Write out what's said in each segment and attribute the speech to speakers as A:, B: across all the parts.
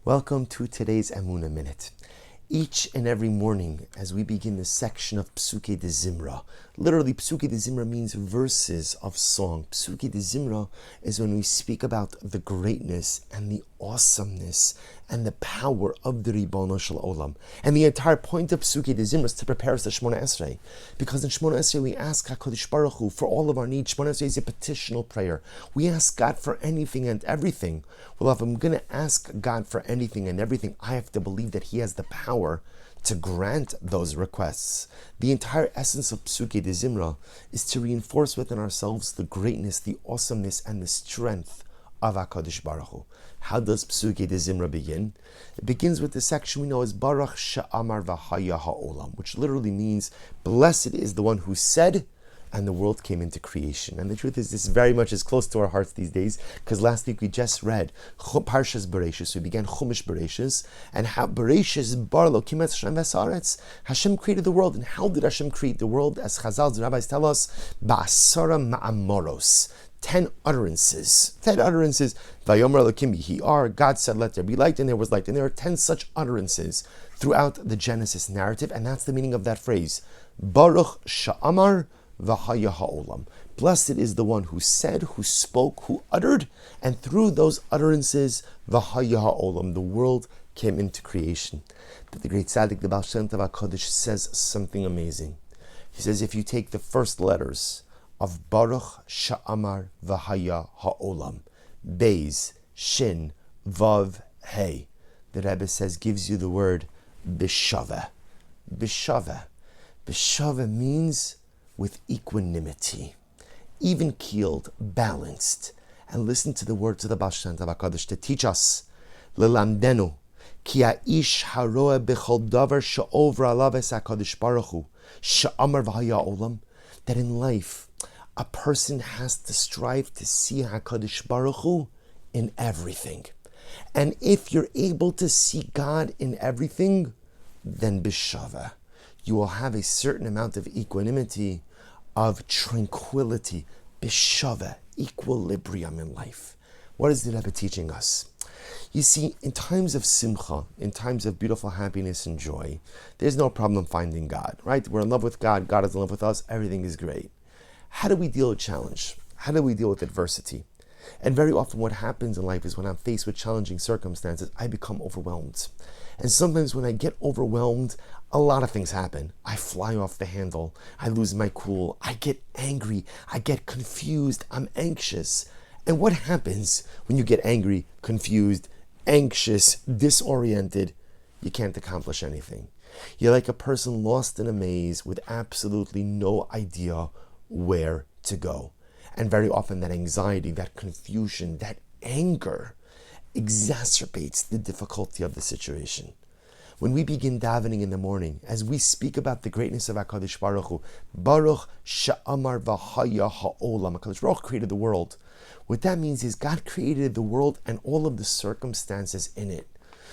A: Welcome to today's Emunah Minute. Each and every morning, as we begin this section of Psuke de Zimra, literally Psuke de Zimra means verses of song. Psuke de Zimra is when we speak about the greatness and the awesomeness and the power of the Ribono Shel Olam. And the entire point of Psuke de Zimra is to prepare us to Shemona Esrei. Because in Shemona Esrei we ask HaKadosh Baruch Hu for all of our needs. Shemona Esrei is a petitional prayer. We ask God for anything and everything. Well, if I'm going to ask God for anything and everything, I have to believe that He has the power to grant those requests. The entire essence of Psuke de Zimra is to reinforce within ourselves the greatness, the awesomeness, and the strength of HaKadosh Baruch Hu. How does Psuke de Zimra begin? It begins with the section we know as Baruch She'amar V'Haya Ha'olam, which literally means, blessed is the one who said, and the world came into creation. And the truth is, this very much is close to our hearts these days, because last week we just read Parshas Bereshis. We began Chumash Bereshis, and how Bereshis bar Elokim et Hashem v'Haaretz. Hashem created the world, and how did Hashem create the world? As Chazal, the rabbis tell us, Ba'asara ma'amoros. 10 utterances. Vayomer Elokim Yihi, God said, let there be light, and there was light. And there are 10 such utterances throughout the Genesis narrative, and that's the meaning of that phrase. Baruch Sha'amar V'Haya Ha'olam. Blessed is the one who said, who spoke, who uttered, and through those utterances, V'Haya Ha'olam, the world came into creation. But the great tzaddik, the Baal Shem Tov HaKadosh, says something amazing. He says, if you take the first letters of Baruch Sha'amar V'Haya Ha'olam, Beis, Shin, Vav, Hey, the Rebbe says, gives you the word B'Shaveh. B'Shaveh. B'Shaveh means with equanimity, even-keeled, balanced. And listen to the words of the Baal Shem Tov HaKadosh to teach us, Lelamdenu, ki ha'ish haroeh b'chol davar she'ovra alav es HaKadosh Baruch Hu, she'amar v'haya olam, that in life, a person has to strive to see HaKadosh Baruch Hu in everything. And if you're able to see God in everything, then b'shaveh, you will have a certain amount of equanimity, of tranquility, b'shaveh, equilibrium in life. What is the Rebbe teaching us? You see, in times of simcha, in times of beautiful happiness and joy, there's no problem finding God, right? We're in love with God, God is in love with us, everything is great. How do we deal with challenge? How do we deal with adversity? And very often what happens in life is when I'm faced with challenging circumstances, I become overwhelmed. And sometimes when I get overwhelmed, a lot of things happen. I fly off the handle. I lose my cool. I get angry. I get confused. I'm anxious. And what happens when you get angry, confused, anxious, disoriented? You can't accomplish anything. You're like a person lost in a maze with absolutely no idea where to go. And very often that anxiety, that confusion, that anger exacerbates the difficulty of the situation. When we begin davening in the morning, as we speak about the greatness of HaKadosh Baruch Hu, Baruch Sha'amar V'Haya Ha'olam, HaKadosh Baruch Hu created the world. What that means is God created the world and all of the circumstances in it.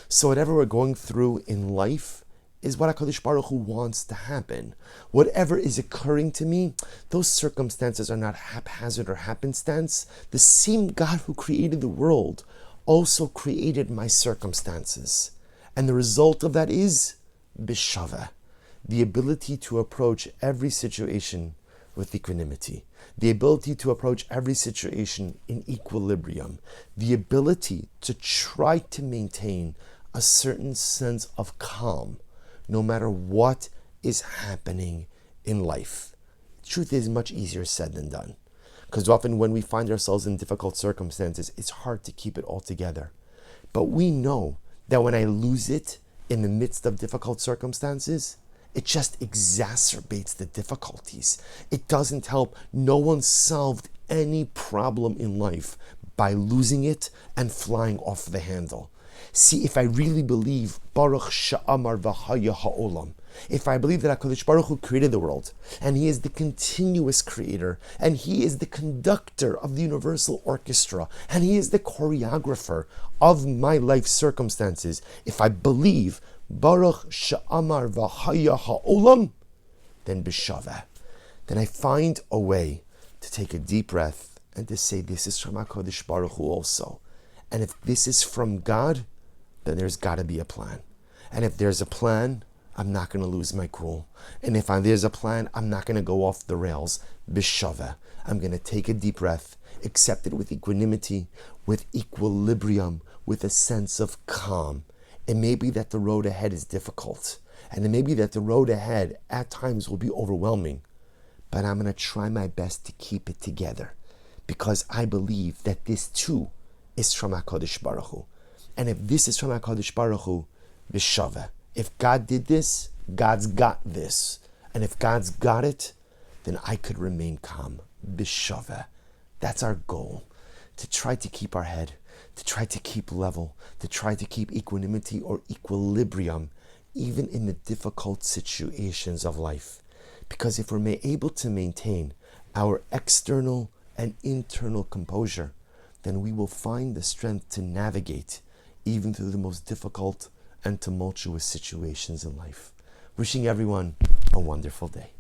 A: So whatever we're going through in life is what HaKadosh Baruch Hu wants to happen. Whatever is occurring to me, those circumstances are not haphazard or happenstance. The same God who created the world also created my circumstances. And the result of that is b'shaveh, the ability to approach every situation with equanimity, the ability to approach every situation in equilibrium, the ability to try to maintain a certain sense of calm, no matter what is happening in life. The truth is much easier said than done. Because often when we find ourselves in difficult circumstances, it's hard to keep it all together. But we know that when I lose it in the midst of difficult circumstances, it just exacerbates the difficulties. It doesn't help. No one solved any problem in life by losing it and flying off the handle. See, if I really believe Baruch Sha'amar V'Haya Ha'olam, if I believe that HaKadosh Baruch Hu created the world, and He is the continuous creator, and He is the conductor of the universal orchestra, and He is the choreographer of my life circumstances, if I believe Baruch Sha'amar V'Haya Ha'olam, then b'shaveh, then I find a way to take a deep breath and to say, this is from HaKadosh Baruch Hu also. And if this is from God, then there's got to be a plan. And if there's a plan, I'm not going to lose my cool. And if there's a plan, I'm not going to go off the rails. Bishava. I'm going to take a deep breath, accept it with equanimity, with equilibrium, with a sense of calm. It may be that the road ahead is difficult. And it may be that the road ahead at times will be overwhelming. But I'm going to try my best to keep it together. Because I believe that this too is from HaKadosh Baruch Hu. And if this is from HaKadosh Baruch Hu, Bishava. If God did this, God's got this. And if God's got it, then I could remain calm. Bishava. That's our goal. To try to keep our head, to try to keep level, to try to keep equanimity or equilibrium, even in the difficult situations of life. Because if we're able to maintain our external and internal composure, then we will find the strength to navigate even through the most difficult and tumultuous situations in life. Wishing everyone a wonderful day.